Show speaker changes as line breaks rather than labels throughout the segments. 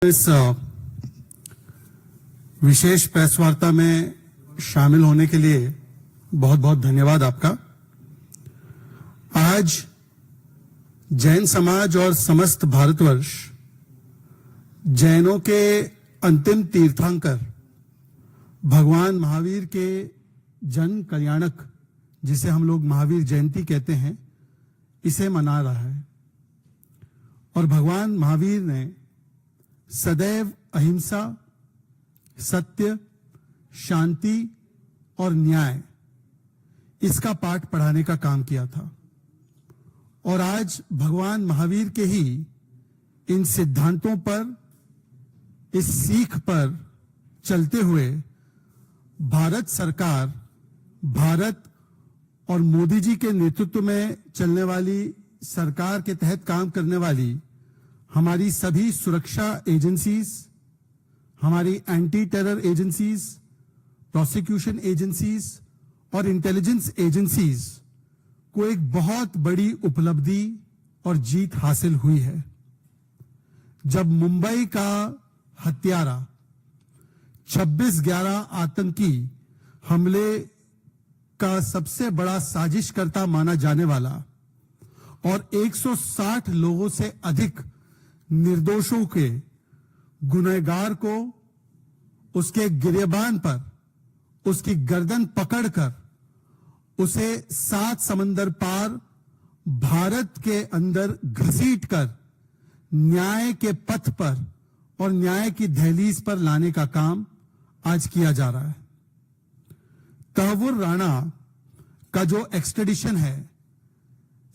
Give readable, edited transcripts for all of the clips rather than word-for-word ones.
इस विशेष प्रेस वार्ता में शामिल होने के लिए बहुत बहुत धन्यवाद आपका। आज जैन समाज और समस्त भारतवर्ष जैनों के अंतिम तीर्थंकर भगवान महावीर के जन कल्याणक, जिसे हम लोग महावीर जयंती कहते हैं, इसे मना रहा है। और भगवान महावीर ने सदैव अहिंसा, सत्य, शांति और न्याय, इसका पाठ पढ़ाने का काम किया था। और आज भगवान महावीर के ही इन सिद्धांतों पर, इस सीख पर चलते हुए भारत सरकार, भारत और मोदी जी के नेतृत्व में चलने वाली सरकार के तहत काम करने वाली हमारी सभी सुरक्षा एजेंसीज, हमारी anti terror agencies, prosecution agencies और इंटेलिजेंस एजेंसीज को एक बहुत बड़ी उपलब्धि और जीत हासिल हुई है। जब मुंबई का हत्यारा 26/11 आतंकी हमले का सबसे बड़ा साजिशकर्ता माना जाने वाला और 160 लोगों से अधिक निर्दोषों के गुनहगार को उसके गिरेबान पर उसकी गर्दन पकड़कर उसे 7 समंदर पार भारत के अंदर घसीटकर न्याय के पथ पर और न्याय की दहलीज पर लाने का काम आज किया जा रहा है। तहव्वुर राणा का जो एक्सट्रेडिशन है,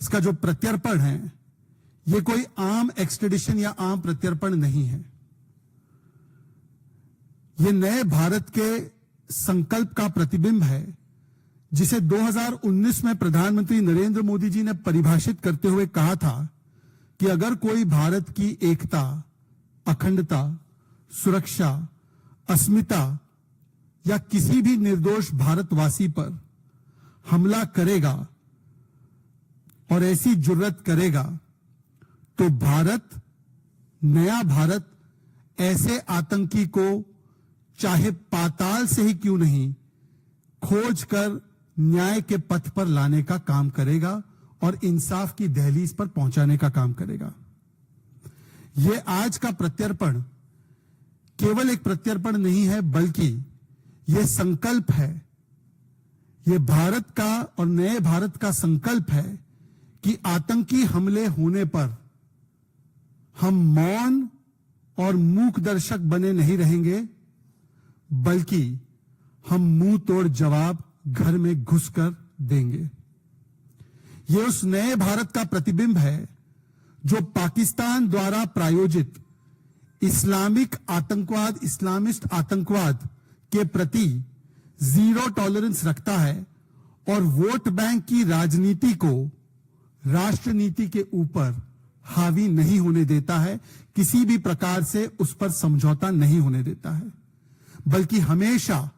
इसका जो प्रत्यर्पण है, ये कोई आम एक्सट्रेडिशन या आम प्रत्यर्पण नहीं है। ये नए भारत के संकल्प का प्रतिबिंब है, जिसे 2019 में प्रधानमंत्री नरेंद्र मोदी जी ने परिभाषित करते हुए कहा था कि अगर कोई भारत की एकता, अखंडता, सुरक्षा, अस्मिता या किसी भी निर्दोष भारतवासी पर हमला करेगा और ऐसी जुर्रत करेगा, तो भारत, नया भारत, ऐसे आतंकी को चाहे पाताल से ही क्यों नहीं खोज कर न्याय के पथ पर लाने का काम करेगा और इंसाफ की दहलीज पर पहुंचाने का काम करेगा। यह आज का प्रत्यर्पण केवल एक प्रत्यर्पण नहीं है, बल्कि यह संकल्प है, यह भारत का और नए भारत का संकल्प है कि आतंकी हमले होने पर हम मौन और मूक दर्शक बने नहीं रहेंगे, बल्कि हम मुंह तोड़ जवाब घर में घुसकर देंगे। यह उस नए भारत का प्रतिबिंब है जो पाकिस्तान द्वारा प्रायोजित इस्लामिक आतंकवाद, इस्लामिस्ट आतंकवाद के प्रति जीरो टॉलरेंस रखता है और वोट बैंक की राजनीति को राष्ट्र नीति के ऊपर हावी नहीं होने देता है, किसी भी प्रकार से उस पर समझौता नहीं होने देता है, बल्कि हमेशा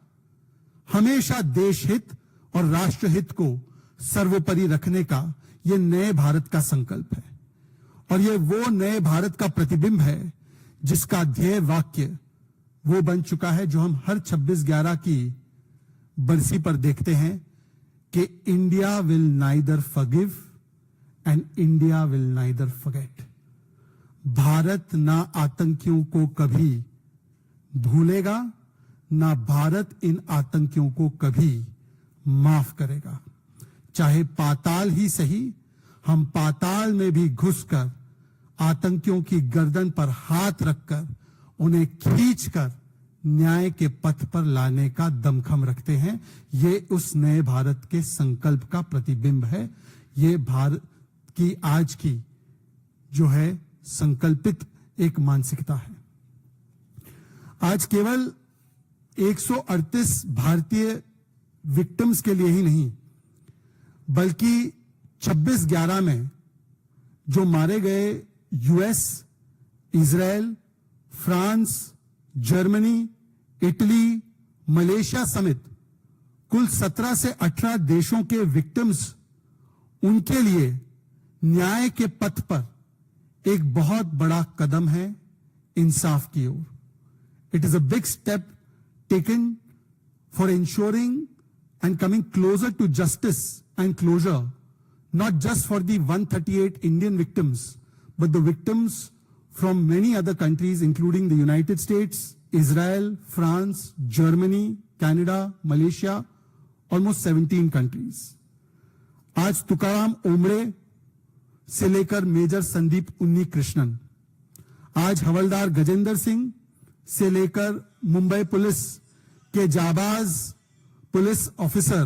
हमेशा देश हित और राष्ट्र हित को सर्वोपरि रखने का यह नए भारत का संकल्प है। और यह वो नए भारत का प्रतिबिंब है जिसका ध्येय वाक्य वो बन चुका है जो हम हर 26/11 की बरसी पर देखते हैं कि India will neither forgive and India will neither forget. Bharat ना आतंकियों को कभी भूलेगा, ना भारत इन आतंकियों को कभी माफ करेगा। चाहे पाताल ही सही, हम पाताल में भी घुसकर आतंकियों की गर्दन पर हाथ रखकर उन्हें खींचकर न्याय के पथ पर लाने का दमखम रखते हैं। ये उस नए भारत के संकल्प का प्रतिबिंब है। ये भारत की आज की जो है संकल्पित एक मानसिकता है। आज केवल 138 भारतीय विक्टिम्स के लिए ही नहीं, बल्कि 26/11 में जो मारे गए US, Israel, France, Germany, Italy, Malaysia समेत कुल 17 से 18 देशों के विक्टिम्स, उनके लिए न्याय के पथ पर एक बहुत बड़ा कदम है, इंसाफ की ओर. It is a big step taken for ensuring and coming closer to justice and closure, not just for the 138 Indian victims, but the victims from many other countries, including the United States, Israel, France, Germany, Canada, Malaysia, almost 17 countries. आज तुकाराम ओमड़े से लेकर major Sandeep उन्नी कृष्णन, आज हवलदार गजेंद्र सिंह से लेकर Mumbai police के जाबाज police officer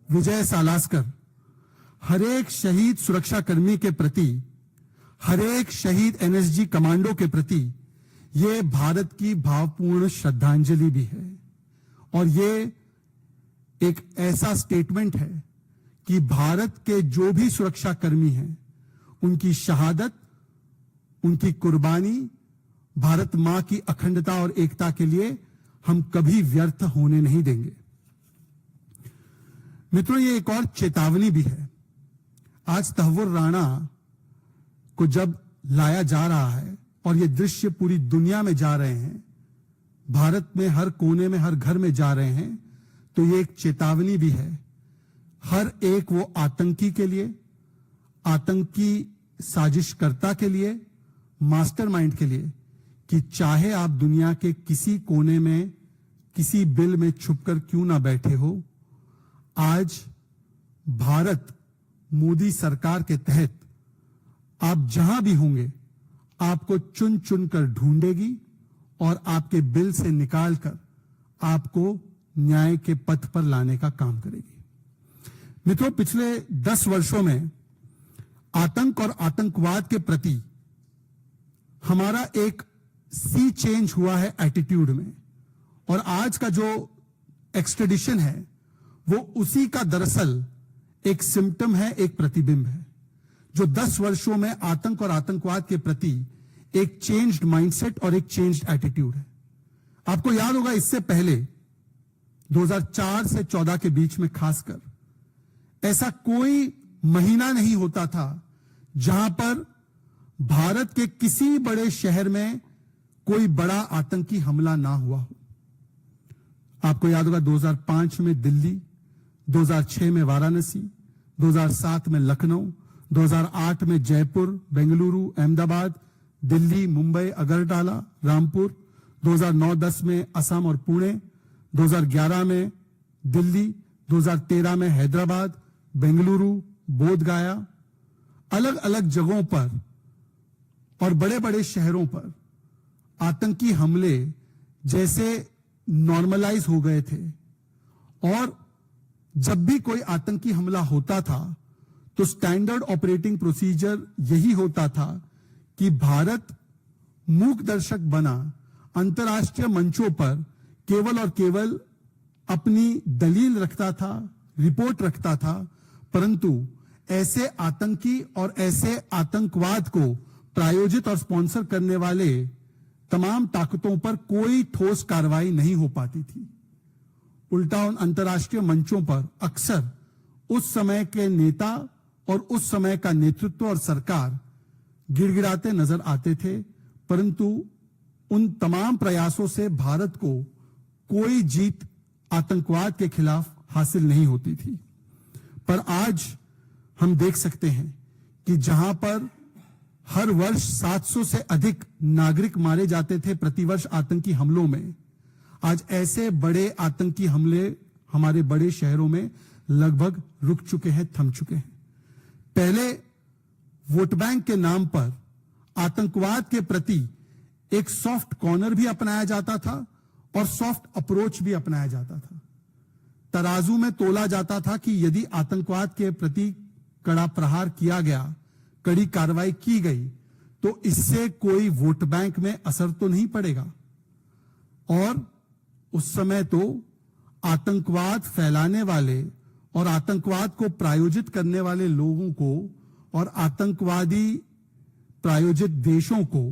विजय सालास्कर, हर एक शहीद सुरक्षाकर्मी के प्रति, हर एक शहीद एनएसजी कमांडो के प्रति ये भारत की भावपूर्ण श्रद्धांजलि भी है. और ये एक ऐसा स्टेटमेंट है कि भारत के जो भी सुरक्षाकर्मी हैं, उनकी शहादत, उनकी कुर्बानी भारत मां की अखंडता और एकता के लिए हम कभी व्यर्थ होने नहीं देंगे. मित्रों, ये एक और चेतावनी भी है. आज तहव्वुर राणा को जब लाया जा रहा है और ये दृश्य पूरी दुनिया में जा रहे हैं, भारत में हर कोने में, हर घर में जा रहे हैं, तो ये एक चेतावनी भी है हर एक वो आतंकी के लिए, आतंकी साजिशकर्ता के लिए, मास्टरमाइंड के लिए, कि चाहे आप दुनिया के किसी कोने में, किसी बिल में छुपकर क्यों ना बैठे हो, आज भारत मोदी सरकार के तहत आप जहां भी होंगे, आपको चुन चुन कर ढूंढेगी और आपके बिल से निकालकर आपको न्याय के पथ पर लाने का काम करेगी. मित्रों, पिछले 10 वर्षों में आतंक और आतंकवाद के प्रति हमारा एक सी चेंज हुआ है एटीट्यूड में, और आज का जो एक्सट्रेडिशन है वो उसी का दरअसल एक सिम्टम है, एक प्रतिबिंब है, जो 10 वर्षों में आतंक और आतंकवाद के प्रति एक चेंज्ड माइंडसेट और एक चेंज्ड एटीट्यूड है. आपको याद होगा, इससे पहले 2004 से 14 के बीच में खासकर ऐसा कोई महीना नहीं होता था जहां पर भारत के किसी बड़े शहर में कोई बड़ा आतंकी हमला ना हुआ हो. आपको याद होगा 2005 में दिल्ली, 2006 में वाराणसी, 2007 में लखनऊ, 2008 में जयपुर, बेंगलुरु, अहमदाबाद, दिल्ली, मुंबई, अगरतला, रामपुर, 2009-10 में असम और पुणे, 2011 में दिल्ली, 2013 में हैदराबाद, बेंगलुरु, बोधगया, अलग अलग जगहों पर और बड़े बड़े शहरों पर आतंकी हमले जैसे नॉर्मलाइज हो गए थे. और जब भी कोई आतंकी हमला होता था तो स्टैंडर्ड ऑपरेटिंग प्रोसीजर यही होता था कि भारत मूक दर्शक बना अंतर्राष्ट्रीय मंचों पर केवल और केवल अपनी दलील रखता था, रिपोर्ट रखता था, परंतु ऐसे आतंकी और ऐसे आतंकवाद को प्रायोजित और स्पॉन्सर करने वाले तमाम ताकतों पर कोई ठोस कार्रवाई नहीं हो पाती थी. उल्टा उन अंतर्राष्ट्रीय मंचों पर अक्सर उस समय के नेता और उस समय का नेतृत्व और सरकार गिड़गिड़ाते नजर आते थे, परंतु उन तमाम प्रयासों से भारत को कोई जीत आतंकवाद के खिलाफ हासिल नहीं होती थी. पर आज हम देख सकते हैं कि जहां पर हर वर्ष 700 से अधिक नागरिक मारे जाते थे प्रतिवर्ष आतंकी हमलों में, आज ऐसे बड़े आतंकी हमले हमारे बड़े शहरों में लगभग रुक चुके हैं, थम चुके हैं. पहले वोट बैंक के नाम पर आतंकवाद के प्रति एक सॉफ्ट कॉर्नर भी अपनाया जाता था और सॉफ्ट अप्रोच भी अपनाया जाता था. तराजू में तोला जाता था कि यदि आतंकवाद के प्रति कड़ा प्रहार किया गया, कड़ी कार्रवाई की गई, तो इससे कोई वोट बैंक में असर तो नहीं पड़ेगा. और उस समय तो आतंकवाद फैलाने वाले और आतंकवाद को प्रायोजित करने वाले लोगों को और आतंकवादी प्रायोजित देशों को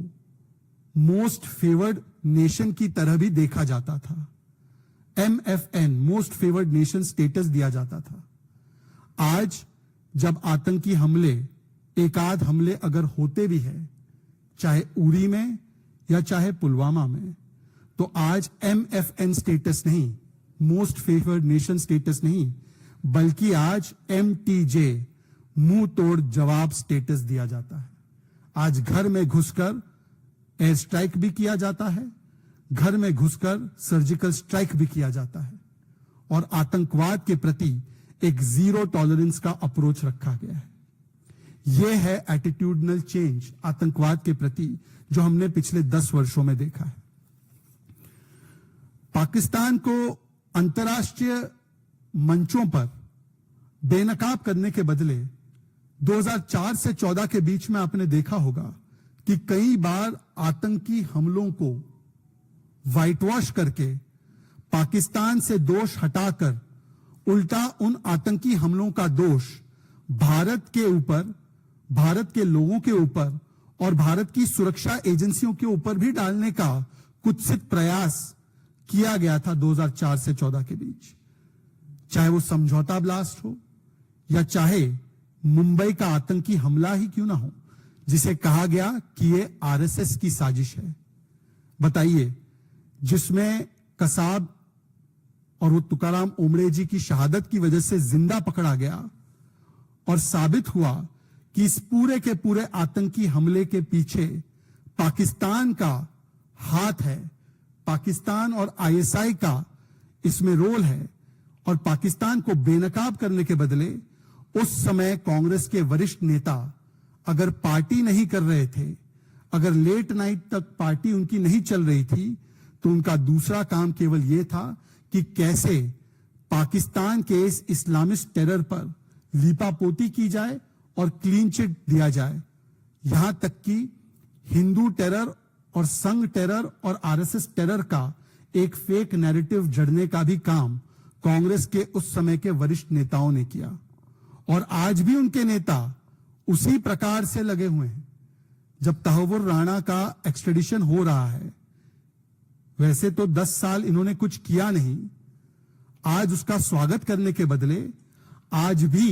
मोस्ट फेवर्ड नेशन की तरह भी देखा जाता था. MFN, most favoured nation status दिया जाता था. आज जब आतंकी हमले, एकाध हमले अगर होते भी हैं, चाहे उरी में या चाहे पुलवामा में, तो आज MFN स्टेटस नहीं, मोस्ट फेवर्ड नेशन स्टेटस नहीं, बल्कि आज MTJ, मुंह तोड़ जवाब स्टेटस दिया जाता है। आज घर में घुसकर एयर स्ट्राइक भी किया जाता है, घर में घुसकर सर्जिकल स्ट्राइक भी किया जाता है, और आतंकवाद के प्रति एक जीरो टॉलरेंस का अप्रोच रखा गया है। यह है एटीट्यूडनल चेंज आतंकवाद के प्रति जो हमने पिछले 10 वर्षों में देखा है। पाकिस्तान को अंतर्राष्ट्रीय मंचों पर बेनकाब करने के बदले 2004 से 14 के बीच में आपने देखा होगा कि कई बार आतंकी हमलों को व्हाइट वॉश करके पाकिस्तान से दोष हटाकर उल्टा उन आतंकी हमलों का दोष भारत के ऊपर, भारत के लोगों के ऊपर और भारत की सुरक्षा एजेंसियों के ऊपर भी डालने का कुत्सित प्रयास किया गया था 2004 से 14 के बीच। चाहे वो समझौता ब्लास्ट हो या चाहे मुंबई का आतंकी हमला ही क्यों ना हो, जिसे कहा गया कि ये आरएसएस की साजिश है। बताइए, जिसमें कसाब और वो तुकाराम ओमड़े जी की शहादत की वजह से जिंदा पकड़ा गया और साबित हुआ कि इस पूरे के पूरे आतंकी हमले के पीछे पाकिस्तान का हाथ है, पाकिस्तान और आईएसआई का इसमें रोल है, और पाकिस्तान को बेनकाब करने के बदले उस समय कांग्रेस के वरिष्ठ नेता अगर पार्टी नहीं कर रहे थे, अगर लेट नाइट तक पार्टी उनकी नहीं चल रही थी, तो उनका दूसरा काम केवल यह था कि कैसे पाकिस्तान के इस इस्लामिस्ट टेरर पर लीपापोती की जाए और क्लीन चिट दिया जाए। यहां तक कि हिंदू टेरर और संघ टेरर और आरएसएस टेरर का एक फेक नैरेटिव जड़ने का भी काम कांग्रेस के उस समय के वरिष्ठ नेताओं ने किया, और आज भी उनके नेता उसी प्रकार से लगे हुए हैं। जब तहव्वुर राणा का एक्सट्रेडिशन हो रहा है, वैसे तो 10 साल इन्होंने कुछ किया नहीं, आज उसका स्वागत करने के बदले आज भी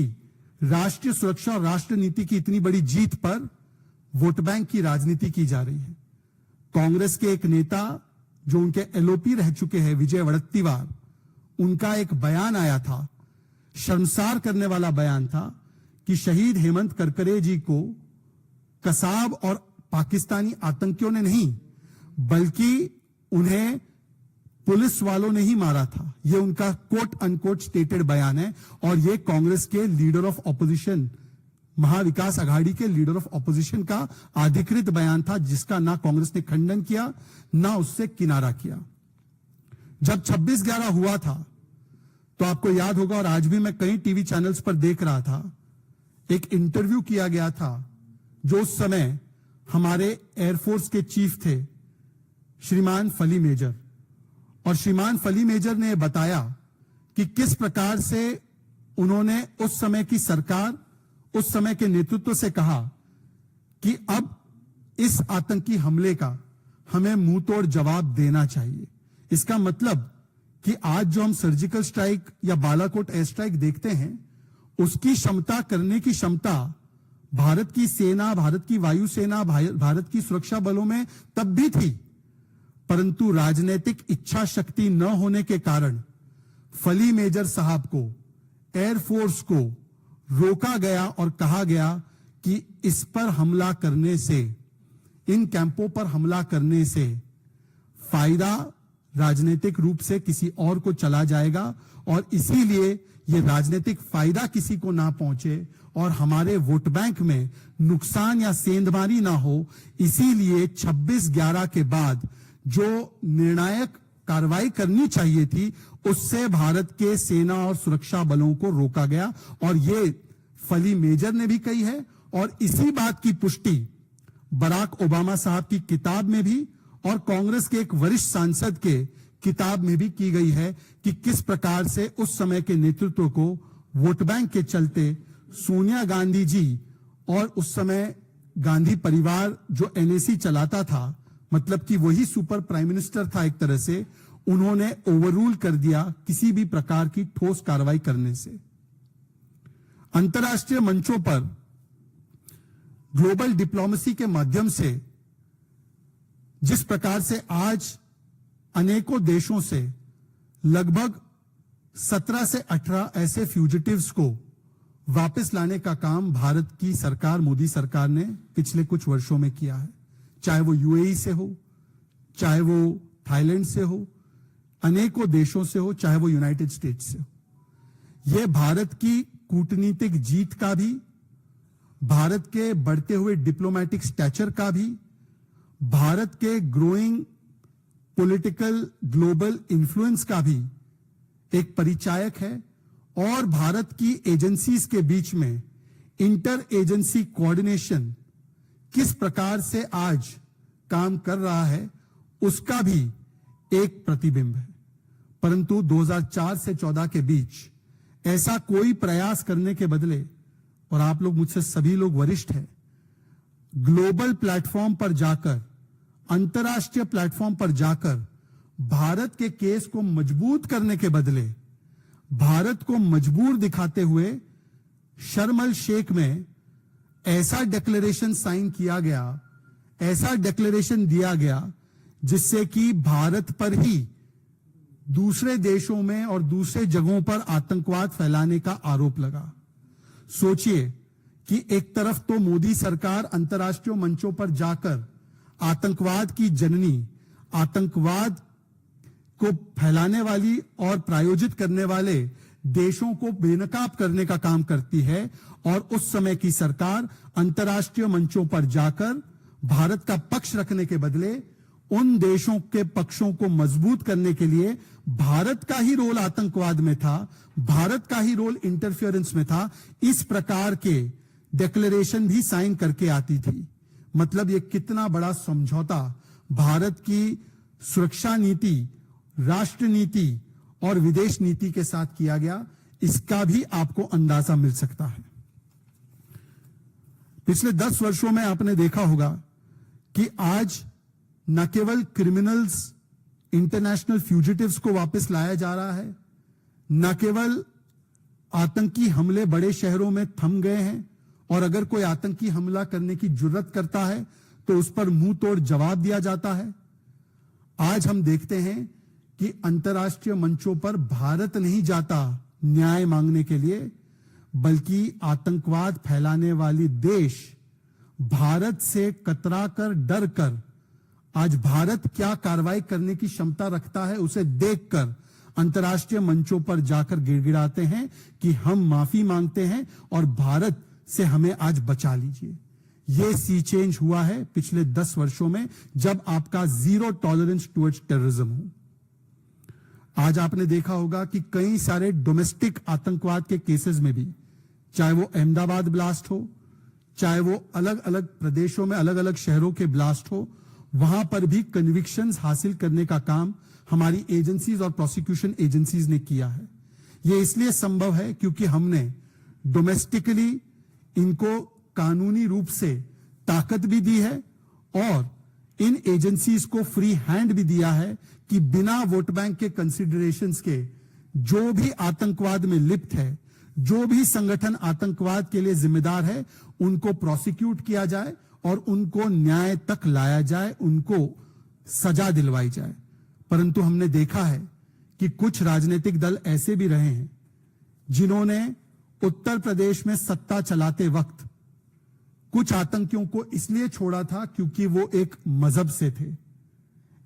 राष्ट्रीय सुरक्षा और राष्ट्र नीति की इतनी बड़ी जीत पर वोट बैंक की राजनीति की जा रही है। कांग्रेस के एक नेता जो उनके एलओपी रह चुके हैं, विजय वड़त्तीवार, उनका एक बयान आया था, शर्मसार करने वाला बयान था, कि शहीद हेमंत करकरे जी को कसाब और पाकिस्तानी आतंकियों ने नहीं, बल्कि उन्हें पुलिस वालों ने ही मारा था। यह उनका कोट अनकोट स्टेटेड बयान है, और यह कांग्रेस के leader of opposition, Maha Vikas Aghadi के लीडर ऑफ ऑपोजिशन का अधिकृत बयान था, जिसका ना कांग्रेस ने खंडन किया ना उससे किनारा किया। जब 26/11 हुआ था, तो आपको याद होगा, और आज भी मैं कई टीवी चैनल्स पर देख रहा था, एक इंटरव्यू किया गया था जो उस समय हमारे एयरफोर्स के चीफ थे, श्रीमान फली मेजर, और श्रीमान फली मेजर ने बताया कि किस प्रकार से उन्होंने उस समय की सरकार, उस समय के नेतृत्व से कहा कि अब इस आतंकी हमले का हमें मुंह तोड़ जवाब देना चाहिए। इसका मतलब कि आज जो हम सर्जिकल स्ट्राइक या बालाकोट एयर स्ट्राइक देखते हैं, उसकी क्षमता करने की क्षमता भारत की सेना, भारत की वायुसेना, भारत की सुरक्षा बलों में तब भी थी, परंतु राजनीतिक इच्छा शक्ति न होने के कारण फली मेजर साहब को, एयरफोर्स को रोका गया और कहा गया कि इस पर हमला करने से, इन कैंपों पर हमला करने से फायदा राजनीतिक रूप से किसी और को चला जाएगा, और इसीलिए यह राजनीतिक फायदा किसी को ना पहुंचे और हमारे वोट बैंक में नुकसान या सेंधमारी ना हो, इसीलिए 26/11 के बाद जो निर्णायक कार्रवाई करनी चाहिए थी, उससे भारत के सेना और सुरक्षा बलों को रोका गया। और ये फली मेजर ने भी कही है, और इसी बात की पुष्टि बराक ओबामा साहब की किताब में भी और कांग्रेस के एक वरिष्ठ सांसद के किताब में भी की गई है कि किस प्रकार से उस समय के नेतृत्व को वोट बैंक के चलते सोनिया गांधी जी और उस समय गांधी परिवार जो एनएसी चलाता था, मतलब कि वही सुपर प्राइम मिनिस्टर था एक तरह से, उन्होंने ओवररूल कर दिया किसी भी प्रकार की ठोस कार्रवाई करने से। अंतर्राष्ट्रीय मंचों पर ग्लोबल डिप्लोमेसी के माध्यम से जिस प्रकार से आज अनेकों देशों से लगभग 17 से 18 ऐसे फ्यूजिटिव्स को वापस लाने का काम भारत की सरकार, मोदी सरकार ने पिछले कुछ वर्षों में किया है। चाहे वो यूएई से हो, चाहे वो थाईलैंड से हो, अनेकों देशों से हो, चाहे वो यूनाइटेड स्टेट्स से हो। यह भारत की कूटनीतिक जीत का भी, भारत के बढ़ते हुए डिप्लोमेटिक स्टैचर का भी, भारत के ग्रोइंग पॉलिटिकल ग्लोबल इन्फ्लुएंस का भी एक परिचायक है। और भारत की एजेंसीज के बीच में इंटर एजेंसी कोऑर्डिनेशन किस प्रकार से आज काम कर रहा है, उसका भी एक प्रतिबिंब है। परंतु 2004 से 14 के बीच ऐसा कोई प्रयास करने के बदले, और आप लोग मुझसे सभी लोग वरिष्ठ हैं, ग्लोबल प्लेटफॉर्म पर जाकर, अंतर्राष्ट्रीय प्लेटफॉर्म पर जाकर भारत के केस को मजबूत करने के बदले भारत को मजबूर दिखाते हुए शर्म अल शेख में ऐसा डिक्लेरेशन साइन किया गया, ऐसा डिक्लेरेशन दिया गया जिससे कि भारत पर ही दूसरे देशों में और दूसरे जगहों पर आतंकवाद फैलाने का आरोप लगा। सोचिए कि एक तरफ तो मोदी सरकार अंतर्राष्ट्रीय मंचों पर जाकर आतंकवाद की जननी, आतंकवाद को फैलाने वाली और प्रायोजित करने वाले देशों को बेनकाब करने का काम करती है, और उस समय की सरकार अंतर्राष्ट्रीय मंचों पर जाकर भारत का पक्ष रखने के बदले उन देशों के पक्षों को मजबूत करने के लिए भारत का ही रोल आतंकवाद में था, भारत का ही रोल इंटरफेरेंस में था, इस प्रकार के डिक्लेरेशन भी साइन करके आती थी। मतलब ये कितना बड़ा समझौता भारत की सुरक्षा नीति, राष्ट्र नीति और विदेश नीति के साथ किया गया, इसका भी आपको अंदाजा मिल सकता है। पिछले 10 वर्षों में आपने देखा होगा कि आज न केवल क्रिमिनल्स, इंटरनेशनल फ्यूजिटिव्स को वापस लाया जा रहा है, न केवल आतंकी हमले बड़े शहरों में थम गए हैं, और अगर कोई आतंकी हमला करने की जुर्रत करता है तो उस पर मुंह तोड़ जवाब दिया जाता है। आज हम देखते हैं कि अंतर्राष्ट्रीय मंचों पर भारत नहीं जाता न्याय मांगने के लिए, बल्कि आतंकवाद फैलाने वाली देश भारत से कतरा कर, डर कर, आज भारत क्या कार्रवाई करने की क्षमता रखता है उसे देखकर अंतर्राष्ट्रीय मंचों पर जाकर गिड़गिड़ाते हैं कि हम माफी मांगते हैं और भारत से हमें आज बचा लीजिए। यह सी चेंज हुआ है पिछले 10 वर्षों में, जब आपका जीरो टॉलरेंस टुवर्ड्स टेररिज्म हो। आज आपने देखा होगा कि कई सारे डोमेस्टिक आतंकवाद के केसेस में भी, चाहे वो अहमदाबाद ब्लास्ट हो, चाहे वो अलग अलग प्रदेशों में अलग अलग शहरों के ब्लास्ट हो, वहां पर भी कन्विक्शंस हासिल करने का काम हमारी एजेंसीज और प्रोसिक्यूशन एजेंसीज ने किया है। यह इसलिए संभव है क्योंकि हमने डोमेस्टिकली इनको कानूनी रूप से ताकत भी दी है और इन एजेंसीज को फ्री हैंड भी दिया है कि बिना वोट बैंक के कंसिडरेशंस के जो भी आतंकवाद में लिप्त है, जो भी संगठन आतंकवाद के लिए जिम्मेदार है, उनको प्रोसिक्यूट किया जाए और उनको न्याय तक लाया जाए, उनको सजा दिलवाई जाए। परंतु हमने देखा है कि कुछ राजनीतिक दल ऐसे भी रहे हैं जिन्होंने उत्तर प्रदेश में सत्ता चलाते वक्त कुछ आतंकियों को इसलिए छोड़ा था क्योंकि वो एक मजहब से थे।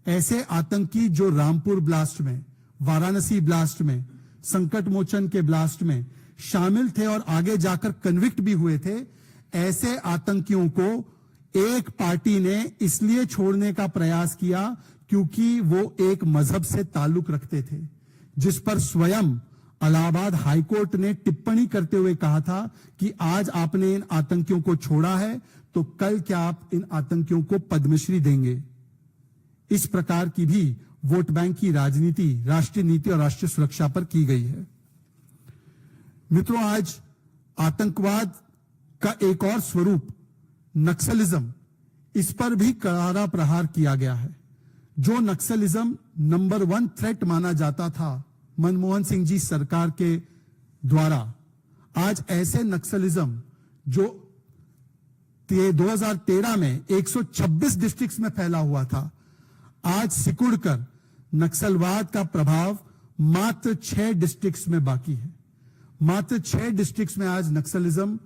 ऐसे आतंकी जो रामपुर ब्लास्ट में, वाराणसी ब्लास्ट में, संकट मोचन के ब्लास्ट में शामिल थे और आगे जाकर कन्विक्ट भी हुए थे, ऐसे आतंकियों को एक पार्टी ने इसलिए छोड़ने का प्रयास किया क्योंकि वो एक मजहब से ताल्लुक रखते थे, जिस पर स्वयं इलाहाबाद हाईकोर्ट ने टिप्पणी करते हुए कहा था कि आज आपने इन आतंकियों को छोड़ा है तो कल क्या आप इन आतंकियों को पद्मश्री देंगे। इस प्रकार की भी वोट बैंक की राजनीति, राष्ट्रीय नीति और राष्ट्रीय सुरक्षा पर की गई है। मित्रों, आज आतंकवाद का एक और स्वरूप नक्सलिज्म, इस पर भी करारा प्रहार किया गया है। जो नक्सलिज्म नंबर 1 थ्रेट माना जाता था मनमोहन सिंह जी सरकार के द्वारा, आज ऐसे नक्सलिज्म जो 2013 में 126 डिस्ट्रिक्ट्स में फैला हुआ था, आज सिकुड़कर नक्सलवाद का प्रभाव मात्र 6 डिस्ट्रिक्ट्स में बाकी है। मात्र 6 डिस्ट्रिक्ट्स में आज नक्सलिज्म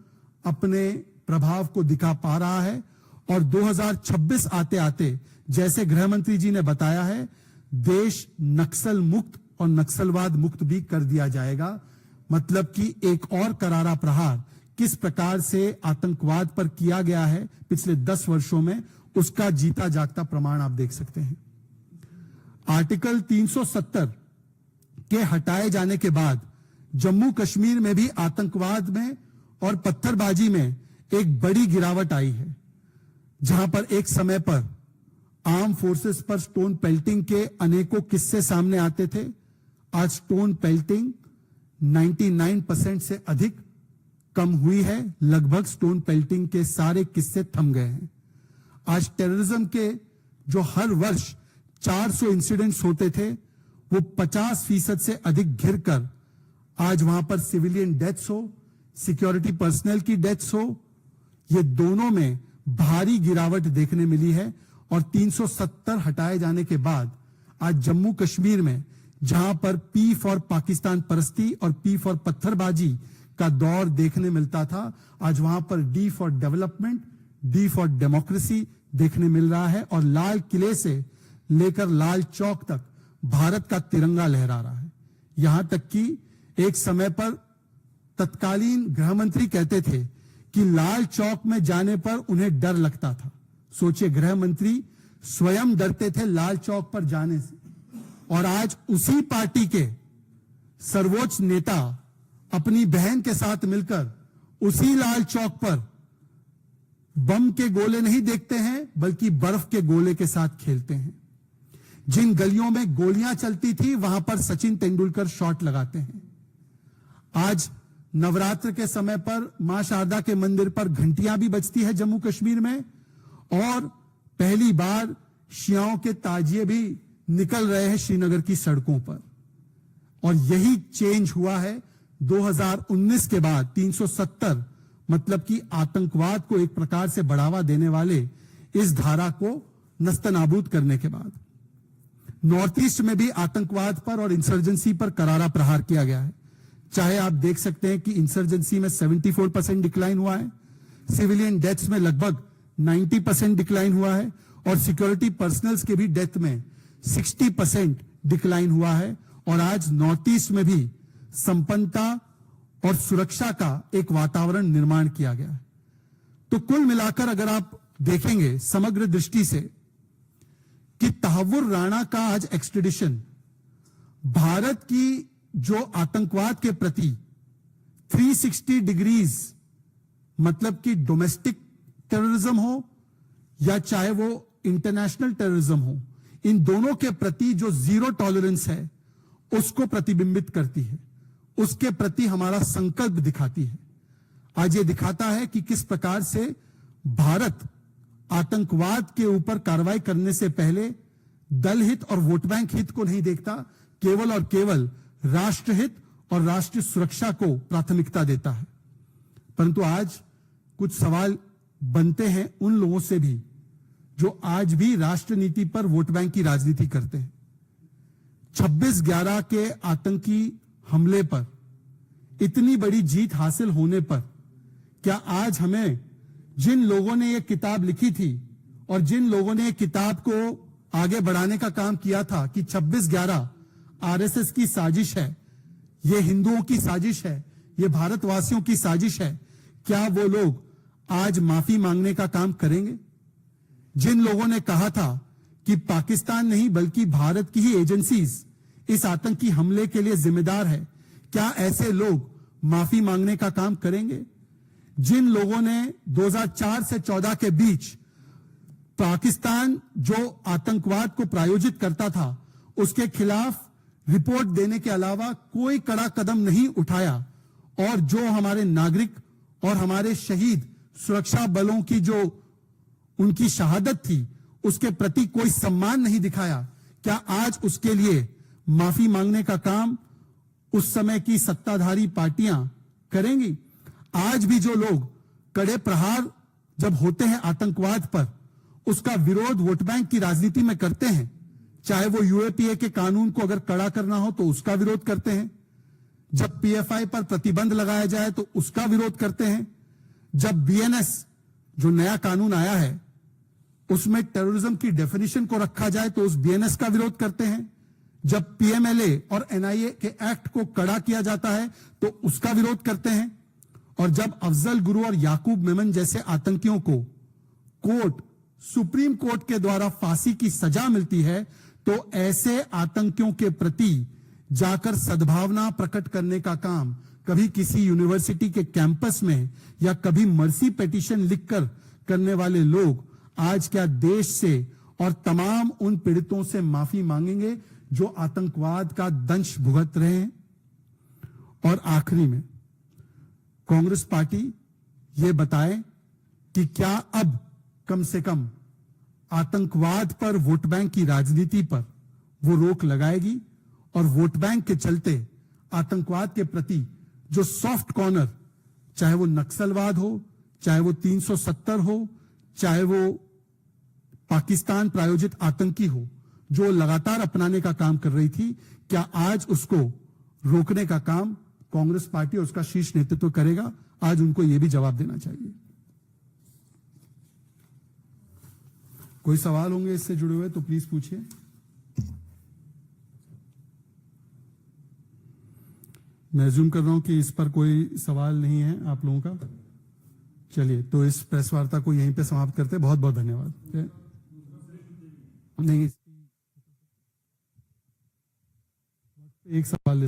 अपने प्रभाव को दिखा पा रहा है और 2026 आते आते जैसे गृह मंत्री जी ने बताया है, देश नक्सल मुक्त और नक्सलवाद मुक्त भी कर दिया जाएगा। मतलब कि एक और करारा प्रहार किस प्रकार से आतंकवाद पर किया गया है पिछले 10 वर्षों में, उसका जीता जागता प्रमाण आप देख सकते हैं। आर्टिकल 370 के हटाए जाने के बाद जम्मू कश्मीर में भी आतंकवाद में और पत्थरबाजी में एक बड़ी गिरावट आई है। जहां पर एक समय पर आर्म फोर्सेस पर स्टोन पेल्टिंग के अनेकों किस्से सामने आते थे, आज स्टोन पेल्टिंग 99% से अधिक कम हुई है। लगभग स्टोन पेल्टिंग के सारे किस्से थम गए हैं। आज टेररिज्म के जो हर वर्ष 400 इंसिडेंट्स होते थे, वो 50% से अधिक गिरकर आज वहां पर सिविलियन डेथ्स हो, सिक्योरिटी पर्सनल की डेथ्स हो, ये दोनों में भारी गिरावट देखने मिली है। और 370 हटाए जाने के बाद आज जम्मू कश्मीर में जहां पर पी फॉर पाकिस्तान परस्ती और पी फॉर पत्थरबाजी का दौर देखने मिलता था, आज वहां पर D for development, D for democracy देखने मिल रहा है। और लाल किले से लेकर लाल चौक तक भारत का तिरंगा लहरा रहा है। यहां तक कि एक समय पर तत्कालीन गृह मंत्री कहते थे कि लाल चौक में जाने पर उन्हें डर लगता था। सोचिए, गृह मंत्री स्वयं डरते थे लाल चौक पर जाने से, और आज उसी पार्टी के सर्वोच्च नेता अपनी बहन के साथ मिलकर उसी लाल चौक पर बम के गोले नहीं देखते हैं, बल्कि बर्फ के गोले के साथ खेलते हैं। जिन गलियों में गोलियां चलती थी, वहां पर सचिन तेंदुलकर शॉट लगाते हैं। आज नवरात्र के समय पर मां शारदा के मंदिर पर घंटियां भी बजती है जम्मू कश्मीर में, और पहली बार शियाओं के ताजिए भी निकल रहे हैं श्रीनगर की सड़कों पर। और यही चेंज हुआ है 2019 के बाद। 370 मतलब कि आतंकवाद को एक प्रकार से बढ़ावा देने वाले इस धारा को नस्तनाबूद करने के बाद नॉर्थ ईस्ट में भी आतंकवाद पर और इंसर्जेंसी पर करारा प्रहार किया गया है। चाहे आप देख सकते हैं कि इंसर्जेंसी में 74% डिक्लाइन हुआ है, सिविलियन डेथ्स में लगभग 90% डिक्लाइन हुआ है, और सिक्योरिटी पर्सनल्स के भी डेथ में 60% डिक्लाइन हुआ है। और आज नॉर्थ ईस्ट में भी संपन्नता और सुरक्षा का एक वातावरण निर्माण किया गया है। तो कुल मिलाकर अगर आप देखेंगे समग्र दृष्टि से कि तहव्वुर राणा का आज एक्सट्रेडिशन भारत की जो आतंकवाद के प्रति 360 डिग्रीज, मतलब कि डोमेस्टिक टेररिज्म हो या चाहे वो इंटरनेशनल टेररिज्म हो, इन दोनों के प्रति जो जीरो टॉलरेंस है उसको प्रतिबिंबित करती है, उसके प्रति हमारा संकल्प दिखाती है। आज ये दिखाता है कि किस प्रकार से भारत आतंकवाद के ऊपर कार्रवाई करने से पहले दल हित और वोट बैंक हित को नहीं देखता, केवल और केवल राष्ट्रहित और राष्ट्रीय सुरक्षा को प्राथमिकता देता है। परंतु आज कुछ सवाल बनते हैं उन लोगों से भी जो आज भी राष्ट्र नीति पर वोट बैंक की राजनीति करते हैं। 26/11 के आतंकी हमले पर इतनी बड़ी जीत हासिल होने पर क्या आज हमें जिन लोगों ने यह किताब लिखी थी और जिन लोगों ने किताब को आगे बढ़ाने का काम किया था कि 26/11 आरएसएस की साजिश है, ये हिंदुओं की साजिश है, ये भारतवासियों की साजिश है, क्या वो लोग आज माफी मांगने का काम करेंगे? जिन लोगों ने कहा था कि पाकिस्तान नहीं बल्कि भारत की ही एजेंसीज इस आतंकी हमले के लिए जिम्मेदार है, क्या ऐसे लोग माफी मांगने का काम करेंगे? जिन लोगों ने 2004 से 14 के बीच पाकिस्तान जो आतंकवाद को प्रायोजित करता था उसके खिलाफ रिपोर्ट देने के अलावा कोई कड़ा कदम नहीं उठाया, और जो हमारे नागरिक और हमारे शहीद सुरक्षा बलों की जो उनकी शहादत थी उसके प्रति कोई सम्मान नहीं दिखाया, क्या आज उसके लिए माफी मांगने का काम उस समय की सत्ताधारी पार्टियां करेंगी? आज भी जो लोग कड़े प्रहार जब होते हैं आतंकवाद पर, उसका विरोध वोट बैंक की राजनीति में करते हैं, चाहे वो यूएपीए के कानून को अगर कड़ा करना हो तो उसका विरोध करते हैं, जब पीएफआई पर प्रतिबंध लगाया जाए तो उसका विरोध करते हैं, जब बीएनएस जो नया कानून आया है उसमें टेररिज्म की डेफिनेशन को रखा जाए तो उस बीएनएस का विरोध करते हैं, जब पीएमएलए और एनआईए के एक्ट को कड़ा किया जाता है तो उसका विरोध करते हैं, और जब अफजल गुरु और याकूब मेमन जैसे आतंकियों को कोर्ट, सुप्रीम कोर्ट के द्वारा फांसी की सजा मिलती है तो ऐसे आतंकियों के प्रति जाकर सद्भावना प्रकट करने का काम कभी किसी यूनिवर्सिटी के कैंपस में या कभी मर्सी पिटीशन लिखकर करने वाले लोग आज क्या देश से और तमाम उन पीड़ितों से माफी मांगेंगे जो आतंकवाद का दंश भुगत रहे हैं? और आखिरी में कांग्रेस पार्टी ये बताए कि क्या अब कम से कम आतंकवाद पर, वोट बैंक की राजनीति पर वो रोक लगाएगी, और वोट बैंक के चलते आतंकवाद के प्रति जो सॉफ्ट कॉर्नर, चाहे वो नक्सलवाद हो, चाहे वो 370 हो, चाहे वो पाकिस्तान प्रायोजित आतंकी हो, जो लगातार अपनाने का काम कर रही थी, क्या आज उसको रोकने का काम कांग्रेस पार्टी और उसका शीर्ष नेतृत्व करेगा? आज उनको यह भी जवाब देना चाहिए। कोई सवाल होंगे इससे जुड़े हुए तो प्लीज पूछिए। मैं अज्यूम कर रहा हूं कि इस पर कोई सवाल नहीं है आप लोगों का। चलिए, तो इस प्रेस वार्ता को यहीं पे समाप्त करते हैं। बहुत बहुत धन्यवाद। नहीं, एक सवाल